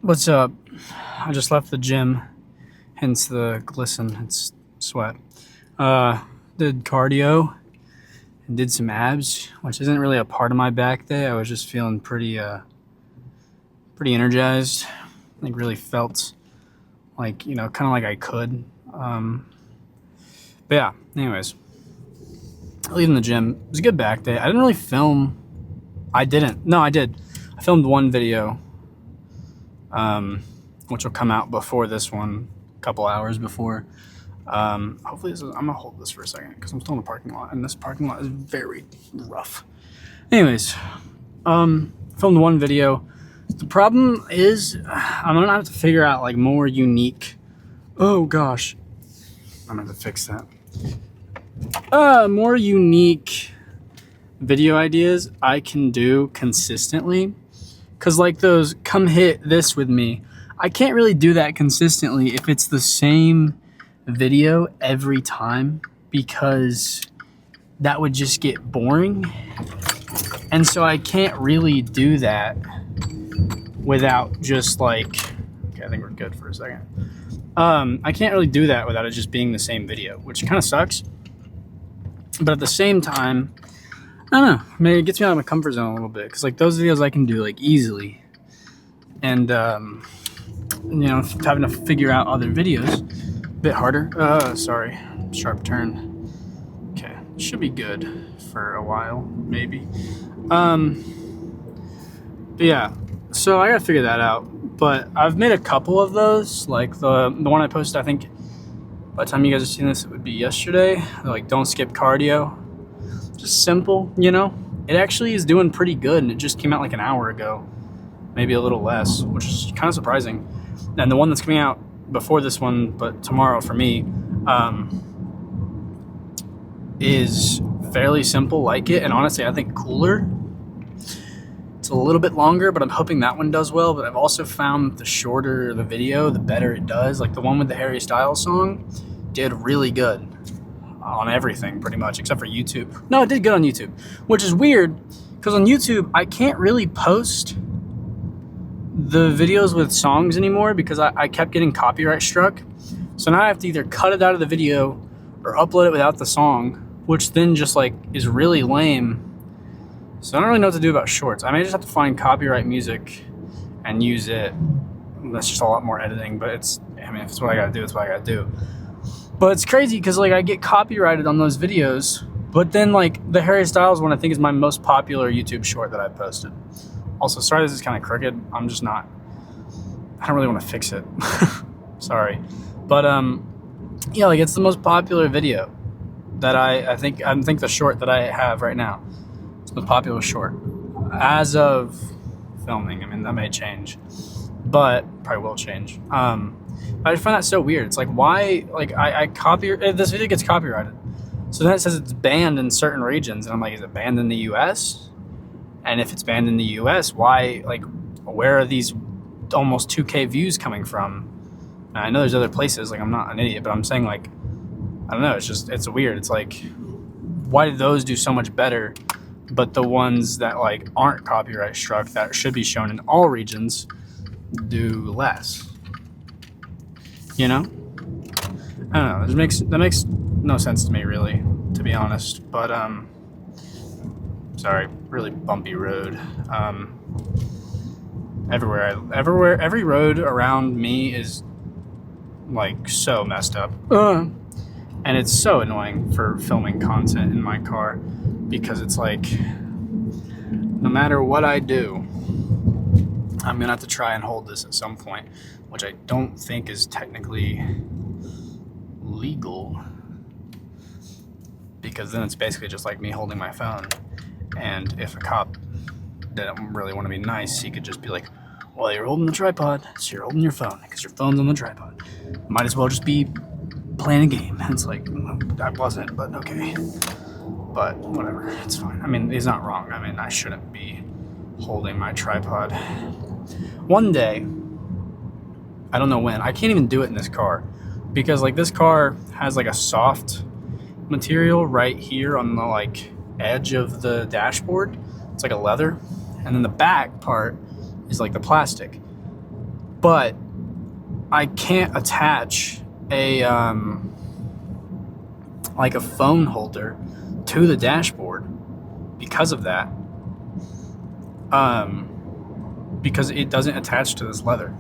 What's up? I just left the gym, hence the glisten. It's sweat. Uh, did cardio and did some abs, which isn't really a part of my back day. I was just feeling pretty energized. Like really felt like kind of like I could. But yeah. Anyways, leaving the gym. It was a good back day. I didn't really film. I didn't. No, I did. I filmed one video, which will come out before this one, a couple hours before. Hopefully I'm gonna hold this for a second because I'm still in the parking lot, and this parking lot is very rough. Anyways, filmed one video. The problem is I'm gonna have to figure out like more unique. Oh gosh, I'm gonna have to fix that. More unique video ideas I can do consistently. Cause like those come hit this with me, I can't really do that consistently if it's the same video every time, because that would just get boring. And so I can't really do that without just like, okay, I think we're good for a second. I can't really do that without it just being the same video, which kind of sucks. But at the same time, I don't know, maybe it gets me out of my comfort zone a little bit, because like those videos I can do like easily. And having to figure out other videos a bit harder. Sorry, sharp turn. Okay, should be good for a while, maybe. But yeah, so I gotta figure that out. But I've made a couple of those, like the one I posted. I think by the time you guys are seeing this, it would be yesterday. Like, don't skip cardio. Just simple, It actually is doing pretty good, and it just came out like an hour ago, maybe a little less, which is kind of surprising. And the one that's coming out before this one, but tomorrow for me, is fairly simple like it, and honestly I think cooler. It's a little bit longer, but I'm hoping that one does well. But I've also found that the shorter the video, the better it does. Like the one with the Harry Styles song did really good on everything pretty much, except for YouTube. No, it did good on YouTube, which is weird because on YouTube I can't really post the videos with songs anymore because I kept getting copyright struck. So now I have to either cut it out of the video or upload it without the song, which then just like is really lame. So I don't really know what to do about shorts. I may just have to find copyright music and use it. That's just a lot more editing, but if it's what I gotta do, it's what I gotta do. But it's crazy because like I get copyrighted on those videos, but then like the Harry Styles one I think is my most popular YouTube short that I posted. Also, sorry this is kind of crooked. I don't really want to fix it. Sorry. But yeah, like it's the most popular video that I think the short that I have right now. It's the most popular short as of filming. I mean, that may change, but probably will change. I find that so weird. It's like, why, like I copy this video gets copyrighted. So then it says it's banned in certain regions, and I'm like, is it banned in the US? And if it's banned in the US, why, like, where are these almost 2K views coming from? And I know there's other places, like, I'm not an idiot, but I'm saying, like, I don't know, it's weird. It's like, why did those do so much better, but the ones that, like, aren't copyright struck, that should be shown in all regions, do less? I don't know, that makes no sense to me, really, to be honest. But, sorry, really bumpy road. Every road around me is like so messed up. And it's so annoying for filming content in my car because it's like, no matter what I do, I'm gonna have to try and hold this at some point, which I don't think is technically legal, because then it's basically just like me holding my phone. And if a cop didn't really want to be nice, he could just be like, well, you're holding the tripod, so you're holding your phone because your phone's on the tripod. Might as well just be playing a game. And it's like, I wasn't, but okay. But whatever, it's fine. I mean, he's not wrong. I mean, I shouldn't be holding my tripod. One day, I don't know when, I can't even do it in this car because like this car has like a soft material right here on the like edge of the dashboard. It's like a leather, and then the back part is like the plastic. but I can't attach a like a phone holder to the dashboard because of that. Because it doesn't attach to this leather.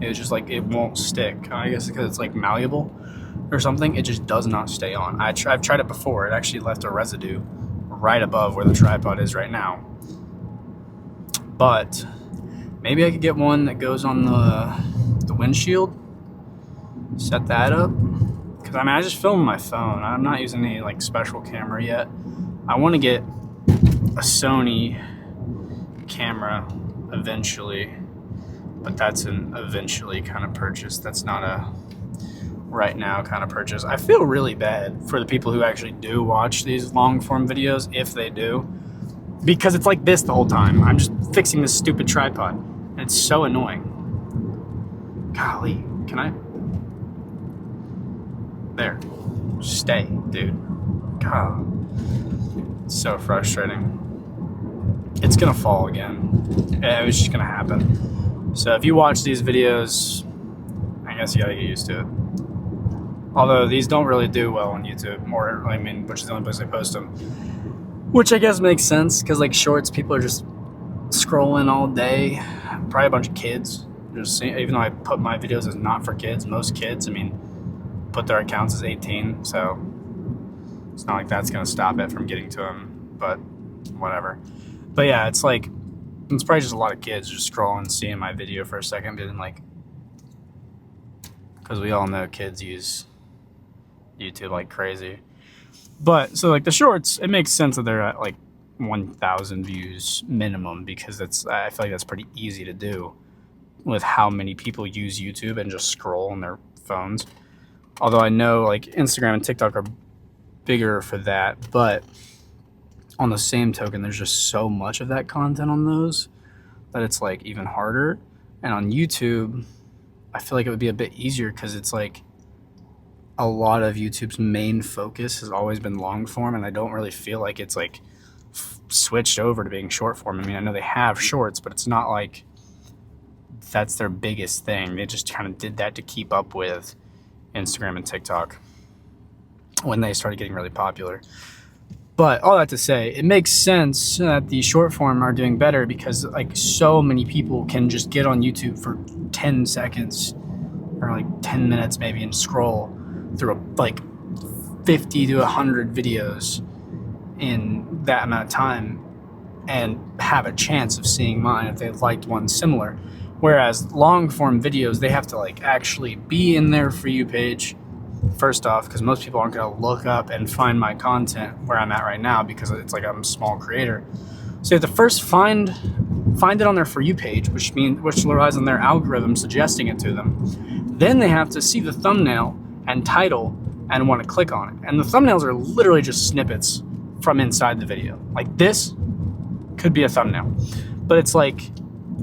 It's just like, it won't stick. I guess because it's like malleable or something. It just does not stay on. I've tried it before. It actually left a residue right above where the tripod is right now. But maybe I could get one that goes on the windshield. Set that up. Because I just film my phone. I'm not using any like special camera yet. I want to get a Sony camera eventually, but that's an eventually kind of purchase. That's not a right now kind of purchase. I feel really bad for the people who actually do watch these long form videos, if they do, because it's like this the whole time. I'm just fixing this stupid tripod and it's so annoying. Golly, can I? There. Stay, dude. God. It's so frustrating. It's gonna fall again. It was just gonna happen. So if you watch these videos, I guess you gotta get used to it. Although these don't really do well on YouTube, or I mean, which is the only place I post them. Which I guess makes sense, because like shorts, people are just scrolling all day. Probably a bunch of kids. Just seeing, even though I put my videos as not for kids, most kids, I mean, put their accounts as 18, so it's not like that's gonna stop it from getting to them. But whatever. But yeah, it's like, it's probably just a lot of kids just scrolling, seeing my video for a second, being like, because we all know kids use YouTube like crazy. But so like the shorts, it makes sense that they're at like 1,000 views minimum, because I feel like that's pretty easy to do with how many people use YouTube and just scroll on their phones. Although I know like Instagram and TikTok are bigger for that, but on the same token, there's just so much of that content on those that it's like even harder. And on YouTube, I feel like it would be a bit easier, because it's like a lot of YouTube's main focus has always been long form, and I don't really feel like it's like switched over to being short form. I mean, I know they have shorts, but it's not like that's their biggest thing. They just kind of did that to keep up with Instagram and TikTok when they started getting really popular. But all that to say, it makes sense that the short form are doing better, because like so many people can just get on YouTube for 10 seconds or like 10 minutes maybe and scroll through like 50 to 100 videos in that amount of time and have a chance of seeing mine if they liked one similar. Whereas long form videos, they have to like actually be in their For You page. First off, because most people aren't going to look up and find my content where I'm at right now, because it's like I'm a small creator. So you have to first find it on their For You page, which relies on their algorithm suggesting it to them. Then they have to see the thumbnail and title and want to click on it. And the thumbnails are literally just snippets from inside the video. Like this could be a thumbnail, but it's like,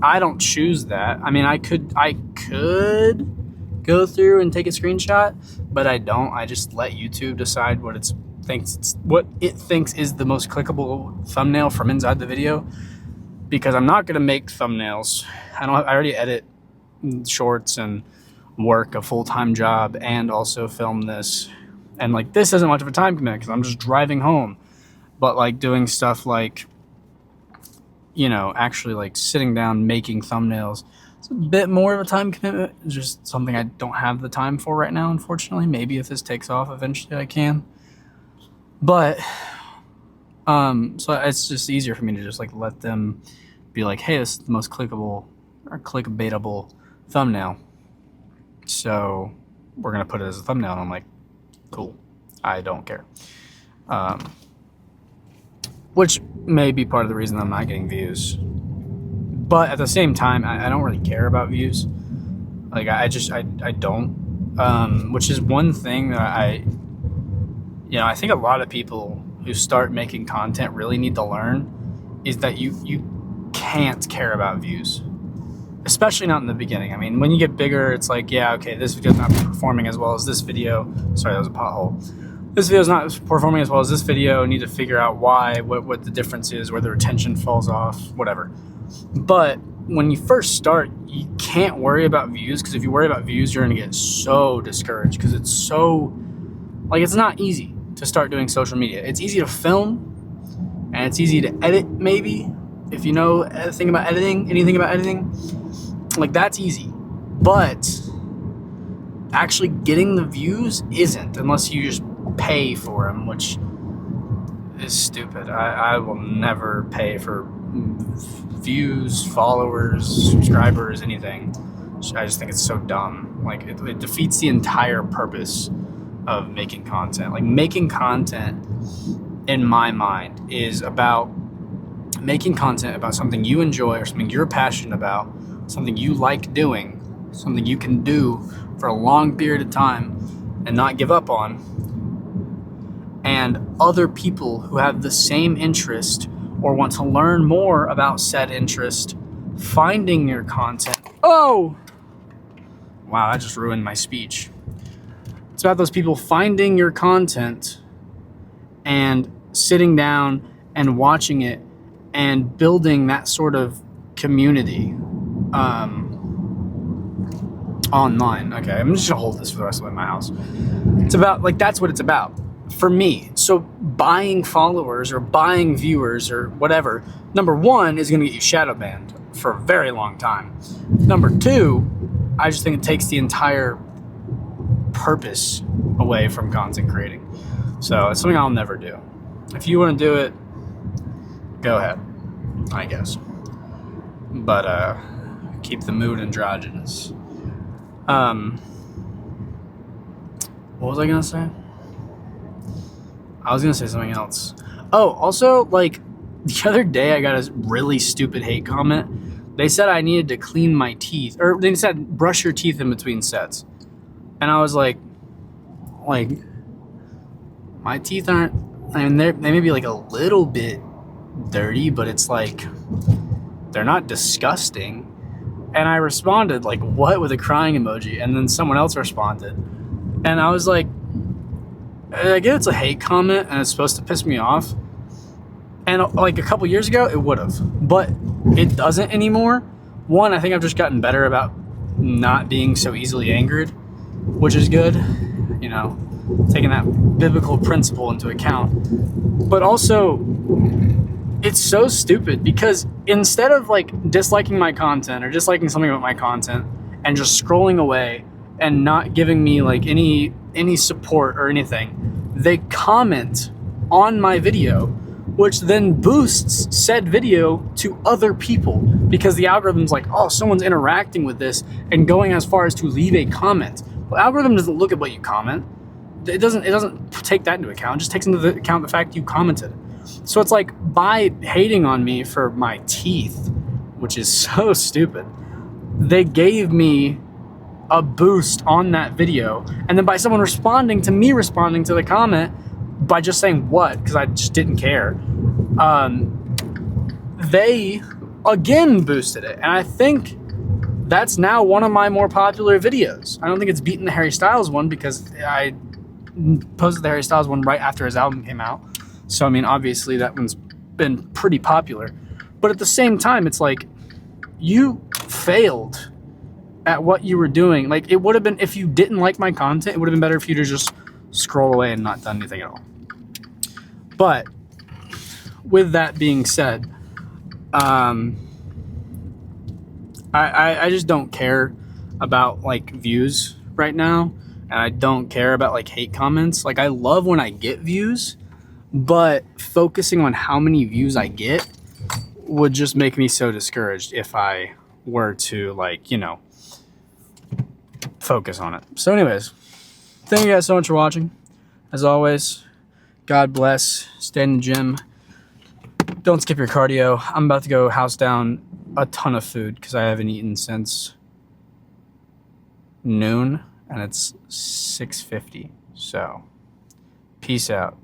I don't choose that. I mean, I could go through and take a screenshot, but I don't. I just let YouTube decide what it thinks is the most clickable thumbnail from inside the video, because I'm not going to make thumbnails. I already edit shorts and work a full-time job and also film this, and like this isn't much of a time commitment because I'm just driving home. But like doing stuff like, you know, actually like sitting down making thumbnails, it's a bit more of a time commitment. It's just something I don't have the time for right now, unfortunately. Maybe if this takes off eventually I can. But so it's just easier for me to just like let them be like, hey, this is the most clickable or clickbaitable thumbnail, so we're gonna put it as a thumbnail. And I'm like, cool, I don't care. Which may be part of the reason I'm not getting views. But at the same time, I don't really care about views. Like I don't. Which is one thing that I think a lot of people who start making content really need to learn, is that you can't care about views. Especially not in the beginning. I mean, when you get bigger, it's like, yeah, okay, this video's not performing as well as this video. Sorry, that was a pothole. This video's not performing as well as this video. I need to figure out why, what the difference is, where the retention falls off, whatever. But when you first start, you can't worry about views, because if you worry about views, you're going to get so discouraged, because it's so, like, it's not easy to start doing social media. It's easy to film, and it's easy to edit, maybe, if you know anything about editing, like, that's easy. But actually getting the views isn't, unless you just pay for them, which is stupid. I will never pay for views, followers, subscribers, anything. I just think it's so dumb. Like, it defeats the entire purpose of making content. Like, making content, in my mind, is about making content about something you enjoy or something you're passionate about, something you like doing, something you can do for a long period of time and not give up on, and other people who have the same interest or want to learn more about said interest finding your content. Oh! Wow, I just ruined my speech. It's about those people finding your content and sitting down and watching it and building that sort of community online. Okay, I'm just gonna hold this for the rest of my house. It's about, like, that's what it's about for me. So buying followers or buying viewers or whatever, number one, is gonna get you shadow banned for a very long time. Number two, I just think it takes the entire purpose away from content creating. So it's something I'll never do. If you want to do it, go ahead, I guess. But keep the mood androgynous. What was I gonna say? I was gonna say something else. Oh, also, like, the other day I got a really stupid hate comment. They said I needed to clean my teeth, or they said brush your teeth in between sets. And I was like, my teeth aren't, I mean, they may be like a little bit dirty, but it's like, they're not disgusting. And I responded, like, what, with a crying emoji. And then someone else responded. And I was like, I get it's a hate comment and it's supposed to piss me off. And like a couple years ago, it would have. But it doesn't anymore. One, I think I've just gotten better about not being so easily angered, which is good. You know, taking that biblical principle into account. But also, it's so stupid, because instead of, like, disliking my content or disliking something about my content and just scrolling away and not giving me, like, any support or anything, they comment on my video, which then boosts said video to other people, because the algorithm's like, oh, someone's interacting with this, and going as far as to leave a comment. Well, the algorithm doesn't look at what you comment. It doesn't take that into account. It just takes into account the fact you commented. So it's like, by hating on me for my teeth, which is so stupid, they gave me a boost on that video. And then by someone responding to me responding to the comment by just saying what, because I just didn't care, they again boosted it. And I think that's now one of my more popular videos. I don't think it's beaten the Harry Styles one, because I posted the Harry Styles one right after his album came out. So, I mean, obviously that one's been pretty popular. But at the same time, it's like, you failed at what you were doing. Like, it would have been, if you didn't like my content, it would have been better if you to just scroll away and not done anything at all. But with that being said, I just don't care about, like, views right now. And I don't care about, like, hate comments. Like, I love when I get views, but focusing on how many views I get would just make me so discouraged if I were to, like, you know, focus on it. So anyways, thank you guys so much for watching. As always, God bless. Stay in the gym. Don't skip your cardio. I'm about to go house down a ton of food because I haven't eaten since noon, and it's 6:50. So, peace out.